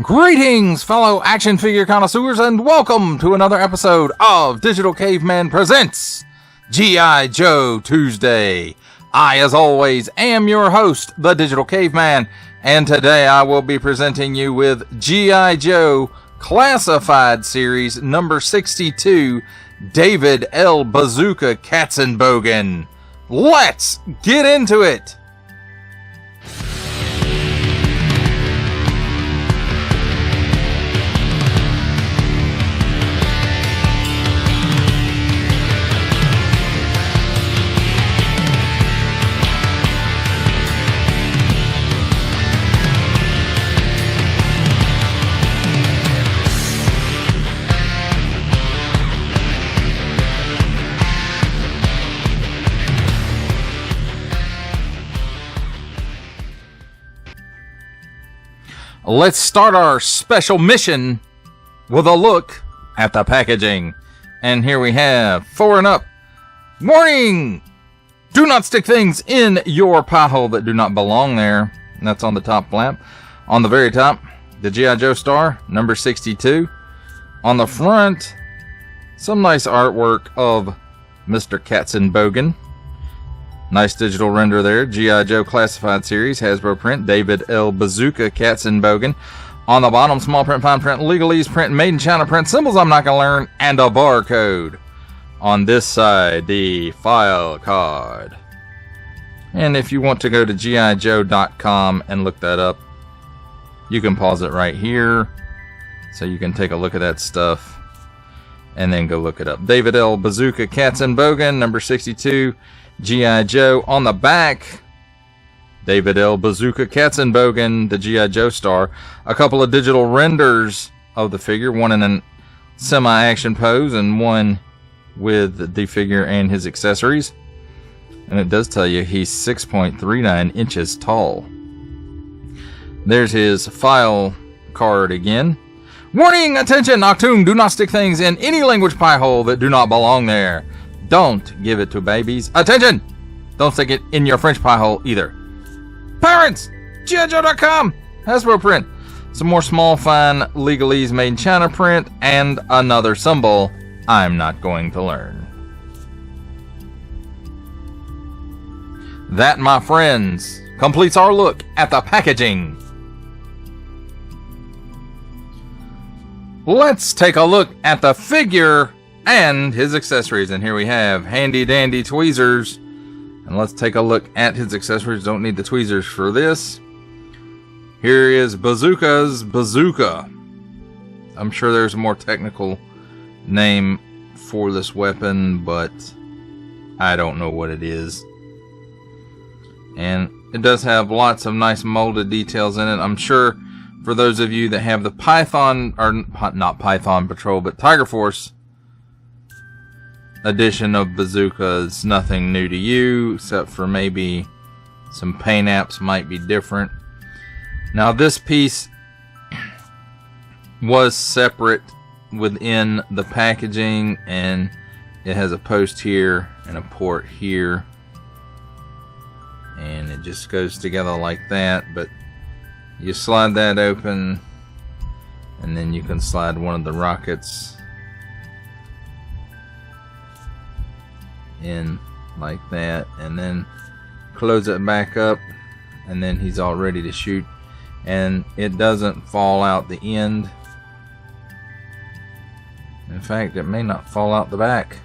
Greetings, fellow action figure connoisseurs, and welcome to another episode of Digital Caveman Presents G.I. Joe Tuesday. I, as always, am your host, the Digital Caveman, and today I will be presenting you with G.I. Joe Classified Series number 62, David L. Bazooka Katzenbogen. Let's get into it! Let's start our special mission with a look at the packaging. And here we have 4 and up. Warning! Do not stick things in your pie hole that do not belong there. And that's on the top flap. On the very top, the G.I. Joe star, number 62. On the front, some nice artwork of Mr. Katzenbogen. Nice digital render there. G.I. Joe Classified Series, Hasbro print, David L. Bazooka Katzenbogen. On the bottom, small print, fine print, legalese print, made in China print, symbols I'm not going to learn, and a barcode. On this side, the file card. And if you want to go to gijoe.com and look that up, you can pause it right here so you can take a look at that stuff and then go look it up. David L. Bazooka Katzenbogen, number 62. G.I. Joe. On the back, David L. Bazooka Katzenbogen, the G.I. Joe star. A couple of digital renders of the figure, one in a semi-action pose and one with the figure and his accessories. And it does tell you he's 6.39 inches tall. There's his file card again. Warning! Attention! Noctoon! Do not stick things in any language pie hole that do not belong there. Don't give it to babies. Attention! Don't stick it in your French pie hole either. Parents! GIJoe.com! Hasbro print. Some more small, fine, legalese made in China print, and another symbol I'm not going to learn. That, my friends, completes our look at the packaging. Let's take a look at the figure and his accessories. And here we have handy dandy tweezers. And let's take a look at his accessories. Don't need the tweezers for this. Here is Bazooka's bazooka. I'm sure there's a more technical name for this weapon, but I don't know what it is. And it does have lots of nice molded details in it. I'm sure for those of you that have the Python, or not Python Patrol, but Tiger Force edition of Bazooka is nothing new to you, except for maybe some paint apps might be different. Now this piece was separate within the packaging, and it has a post here and a port here, and it just goes together like that. But you slide that open, and then you can slide one of the rockets in like that, and then close it back up, and then he's all ready to shoot. And it doesn't fall out the end. In fact, it may not fall out the back.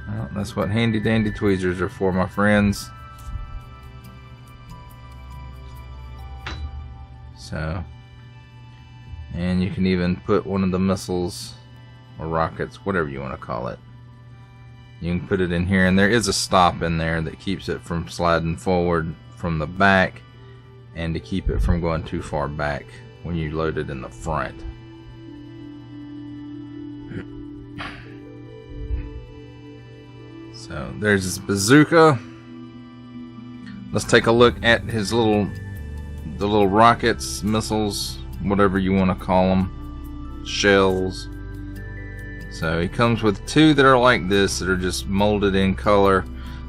Well, that's what handy dandy tweezers are for, my friends. So, and you can even put one of the missiles or rockets, whatever you want to call it. You can put it in here, and there is a stop in there that keeps it from sliding forward from the back, and to keep it from going too far back when you load it in the front. So there's his bazooka. Let's take a look at his the little rockets, missiles, whatever you want to call them, shells. So he comes with 2 that are like this, that are just molded in color.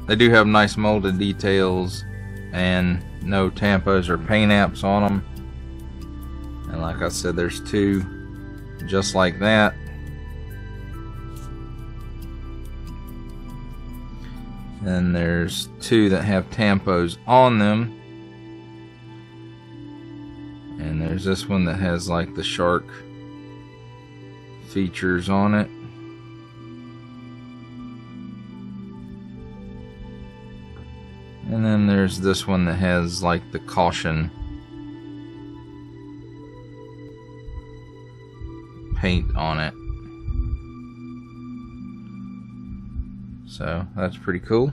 They do have nice molded details and no tampos or paint apps on them. And like I said, there's two just like that. And there's two that have tampos on them. And there's this one that has like the shark features on it. And then there's this one that has like the caution paint on it. So that's pretty cool.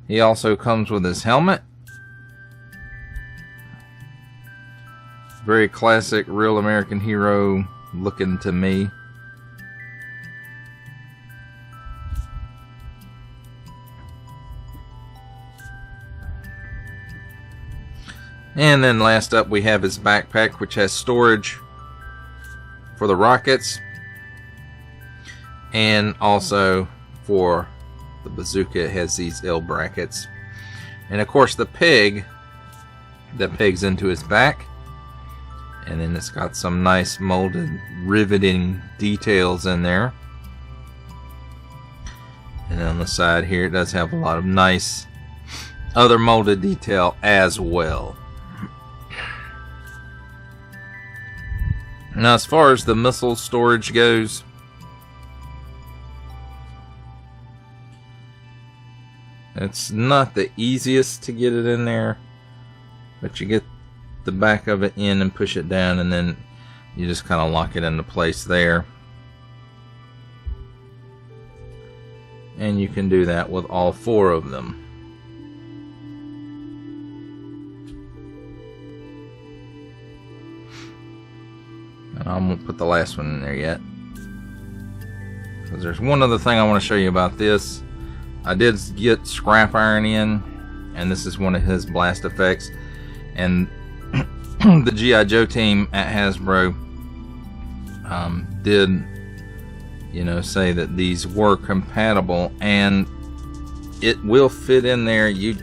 He also comes with his helmet. Very classic, real American hero looking to me. And then last up we have his backpack, which has storage for the rockets and also for the bazooka. It has these L brackets, and of course the peg that pegs into his back, and then it's got some nice molded riveting details in there. And on the side here it does have a lot of nice other molded detail as well. Now, as far as the missile storage goes, it's not the easiest to get it in there, but you get the back of it in and push it down, and then you just kind of lock it into place there. And you can do that with all four of them. And I won't put the last one in there yet, because there's one other thing I want to show you about this. I did get scrap iron in, and this is one of his blast effects. And the G.I. Joe team at Hasbro did, you know, say that these were compatible, and it will fit in there. You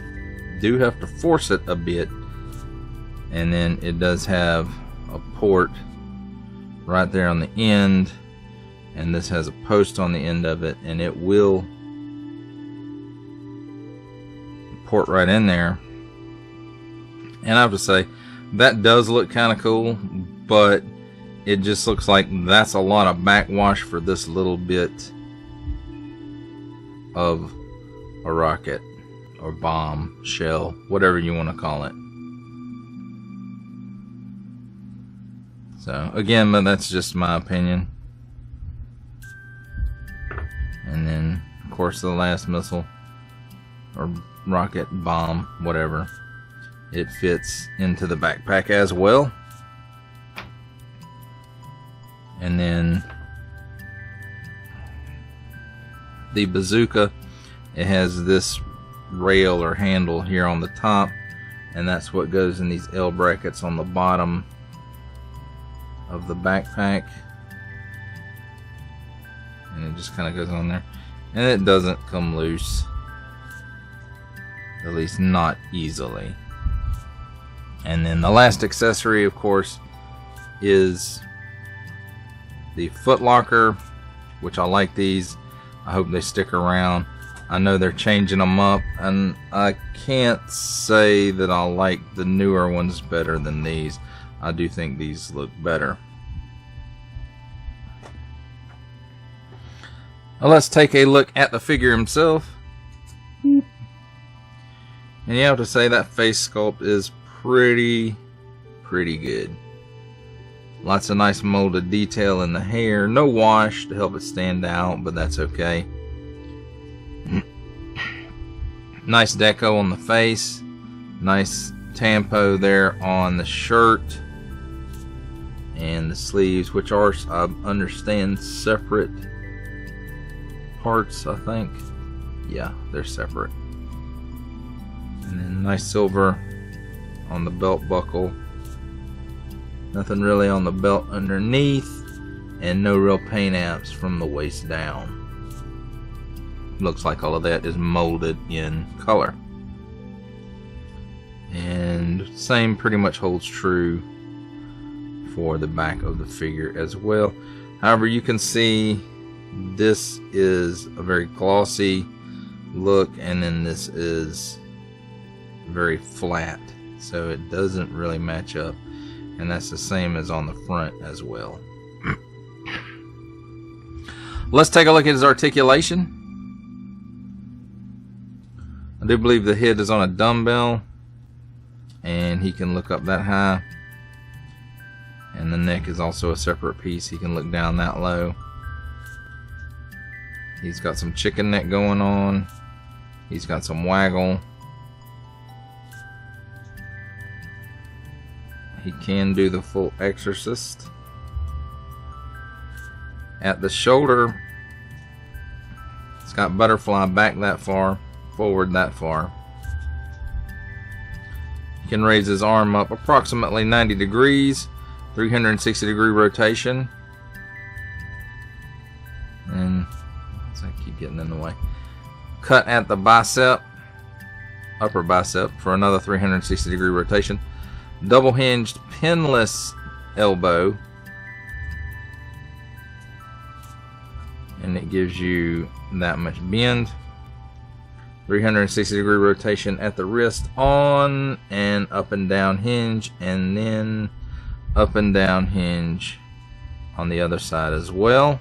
do have to force it a bit, and then it does have a port right there on the end, and this has a post on the end of it, and it will port right in there. And I have to say, that does look kind of cool, but it just looks like that's a lot of backwash for this little bit of a rocket or bomb, shell, whatever you want to call it. So again, but that's just my opinion. And then of course the last missile or rocket, bomb, whatever, it fits into the backpack as well. And then the bazooka, it has this rail or handle here on the top, and that's what goes in these L brackets on the bottom of the backpack, and it just kind of goes on there, and it doesn't come loose, at least not easily. And then the last accessory, of course, is the foot locker, which I like these. I hope they stick around. I know they're changing them up, and I can't say that I like the newer ones better than these. I do think these look better. Well, let's take a look at the figure himself. And you have to say that face sculpt is pretty good. Lots of nice molded detail in the hair. No wash to help it stand out, but that's okay. Nice deco on the face. Nice tampo there on the shirt and the sleeves, which are, I understand, separate parts, I think. Yeah, they're separate. And then nice silver on the belt buckle. Nothing really on the belt underneath, and no real paint apps from the waist down. Looks like all of that is molded in color. And same pretty much holds true for the back of the figure as well. However, you can see this is a very glossy look, and then this is very flat, so it doesn't really match up, and that's the same as on the front as well. Let's take a look at his articulation. I do believe the head is on a dumbbell, and he can look up that high, and the neck is also a separate piece. He can look down that low. He's got some chicken neck going on. He's got some waggle. He can do the full exorcist. At the shoulder, it's got butterfly back that far, forward that far. He can raise his arm up approximately 90 degrees, 360 degree rotation. And I keep getting in the way. Cut at the bicep, upper bicep, for another 360 degree rotation. Double hinged pinless elbow, and it gives you that much bend. 360 degree rotation at the wrist, on and up and down hinge, and then up and down hinge on the other side as well.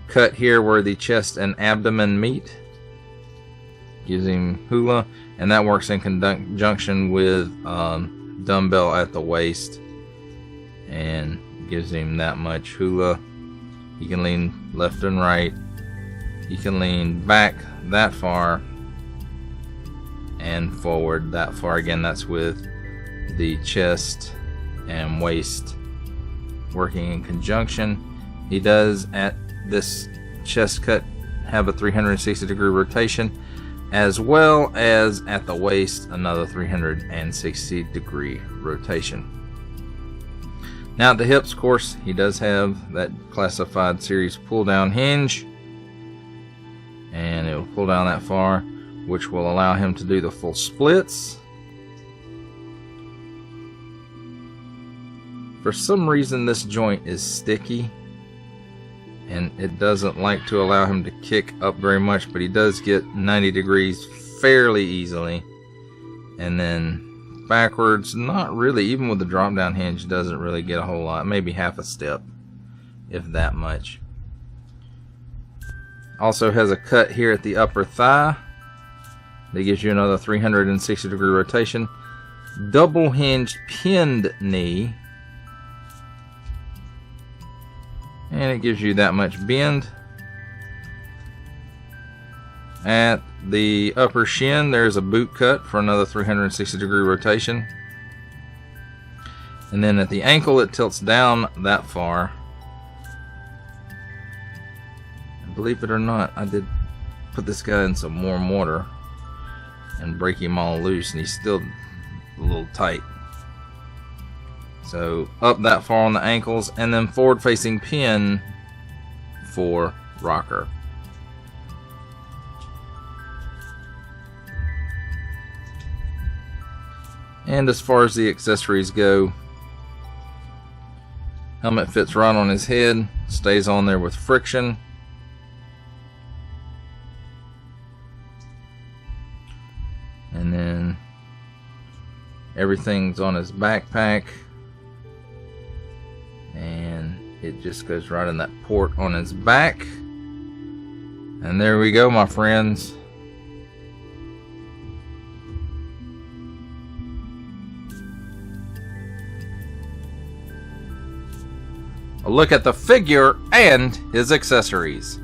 Cut here where the chest and abdomen meet, gives him hula, and that works in conjunction with dumbbell at the waist, and gives him that much hula. He can lean left and right. He can lean back that far and forward that far. Again, that's with the chest and waist working in conjunction. He does, at this chest cut, have a 360 degree rotation, as well as at the waist another 360 degree rotation. Now at the hips, of course, he does have that Classified Series pull down hinge, and it will pull down that far, which will allow him to do the full splits. For some reason, this joint is sticky, and it doesn't like to allow him to kick up very much, but he does get 90 degrees fairly easily. And then backwards, not really. Even with the drop down hinge, doesn't really get a whole lot, maybe half a step, if that much. Also has a cut here at the upper thigh that gives you another 360 degree rotation. Double hinged pinned knee, and it gives you that much bend. At the upper shin, there's a boot cut for another 360 degree rotation. And then at the ankle, it tilts down that far. And believe it or not, I did put this guy in some warm water and break him all loose, and he's still a little tight. So up that far on the ankles, and then forward facing pin for rocker. And as far as the accessories go, helmet fits right on his head, stays on there with friction. And then everything's on his backpack, and it just goes right in that port on his back. And there we go, my friends. A look at the figure and his accessories.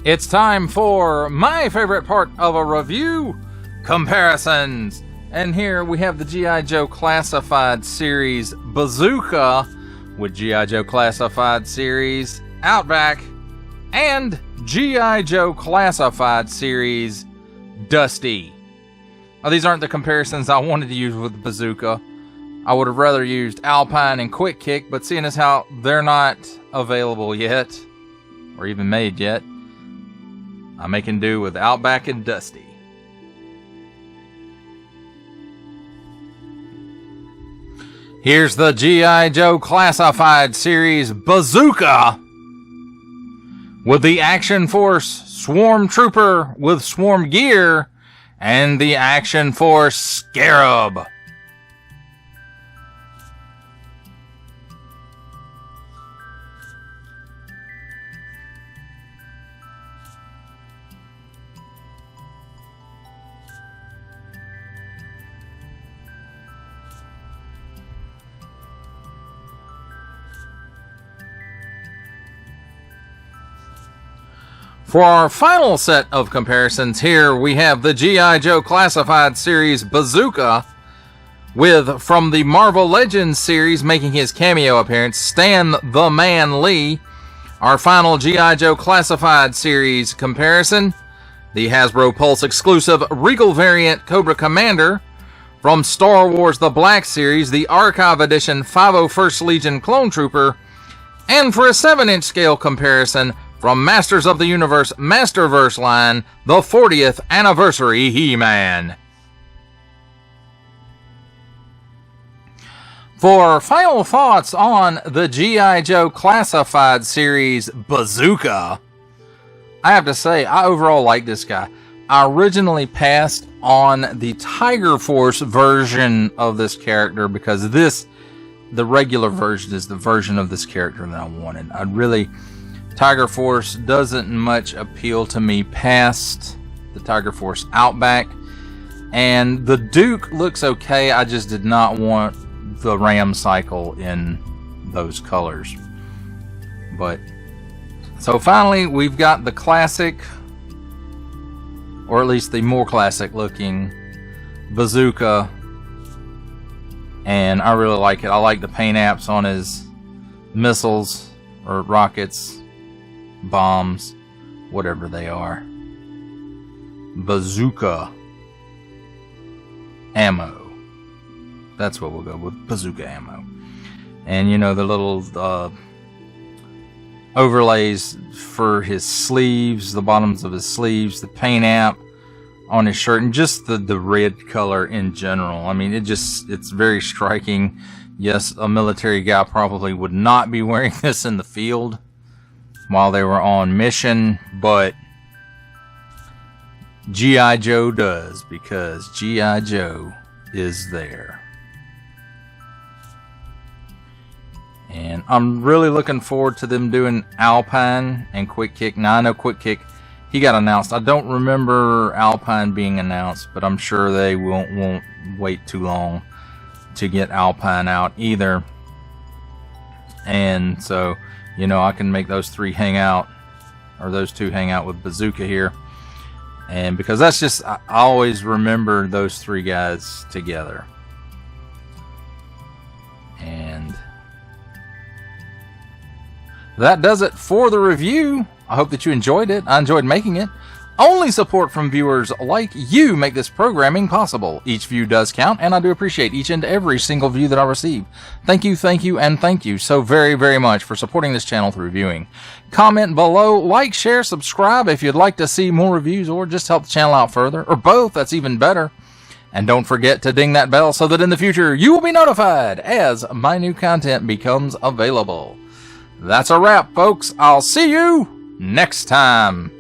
It's time for my favorite part of a review, comparisons. And here we have the G.I. Joe Classified Series Bazooka with G.I. Joe Classified Series Outback and G.I. Joe Classified Series Dusty. Now, these aren't the comparisons I wanted to use with the Bazooka. I would have rather used Alpine and Quick Kick, but seeing as how they're not available yet, or even made yet, I'm making do with Outback and Dusty. Here's the G.I. Joe Classified Series Bazooka with the Action Force Swarm Trooper with Swarm Gear and the Action Force Scarab. For our final set of comparisons, here we have the G.I. Joe Classified Series Bazooka with, from the Marvel Legends series, making his cameo appearance, Stan the Man Lee. Our final G.I. Joe Classified Series comparison, the Hasbro Pulse exclusive Regal variant Cobra Commander. From Star Wars The Black Series, the Archive Edition 501st Legion Clone Trooper. And for a 7-inch scale comparison, from Masters of the Universe Masterverse line, the 40th Anniversary He-Man. For final thoughts on the G.I. Joe Classified Series Bazooka, I have to say, I overall like this guy. I originally passed on the Tiger Force version of this character because the regular version is the version of this character that I wanted. Tiger Force doesn't much appeal to me past the Tiger Force Outback. And the Duke looks okay, I just did not want the Ram cycle in those colors. But, so finally we've got the classic, or at least the more classic looking Bazooka. And I really like it. I like the paint apps on his missiles, or rockets, bombs, whatever they are. Bazooka ammo. That's what we'll go with, bazooka ammo. And you know, the little overlays for his sleeves, the bottoms of his sleeves, the paint app on his shirt, and just the red color in general. I mean, it's very striking. Yes, a military guy probably would not be wearing this in the field while they were on mission, but G.I. Joe does, because G.I. Joe is there. And I'm really looking forward to them doing Alpine and Quick Kick. Now, I know Quick Kick, he got announced. I don't remember Alpine being announced, but I'm sure they won't wait too long to get Alpine out either. And so, you know, I can make those three hang out, or those two hang out with Bazooka here. And because that's just, I always remember those three guys together. And that does it for the review. I hope that you enjoyed it. I enjoyed making it. Only support from viewers like you make this programming possible. Each view does count, and I do appreciate each and every single view that I receive. Thank you, and thank you so very, very much for supporting this channel through viewing. Comment below, like, share, subscribe if you'd like to see more reviews or just help the channel out further, or both, that's even better. And don't forget to ding that bell so that in the future you will be notified as my new content becomes available. That's a wrap, folks. I'll see you next time.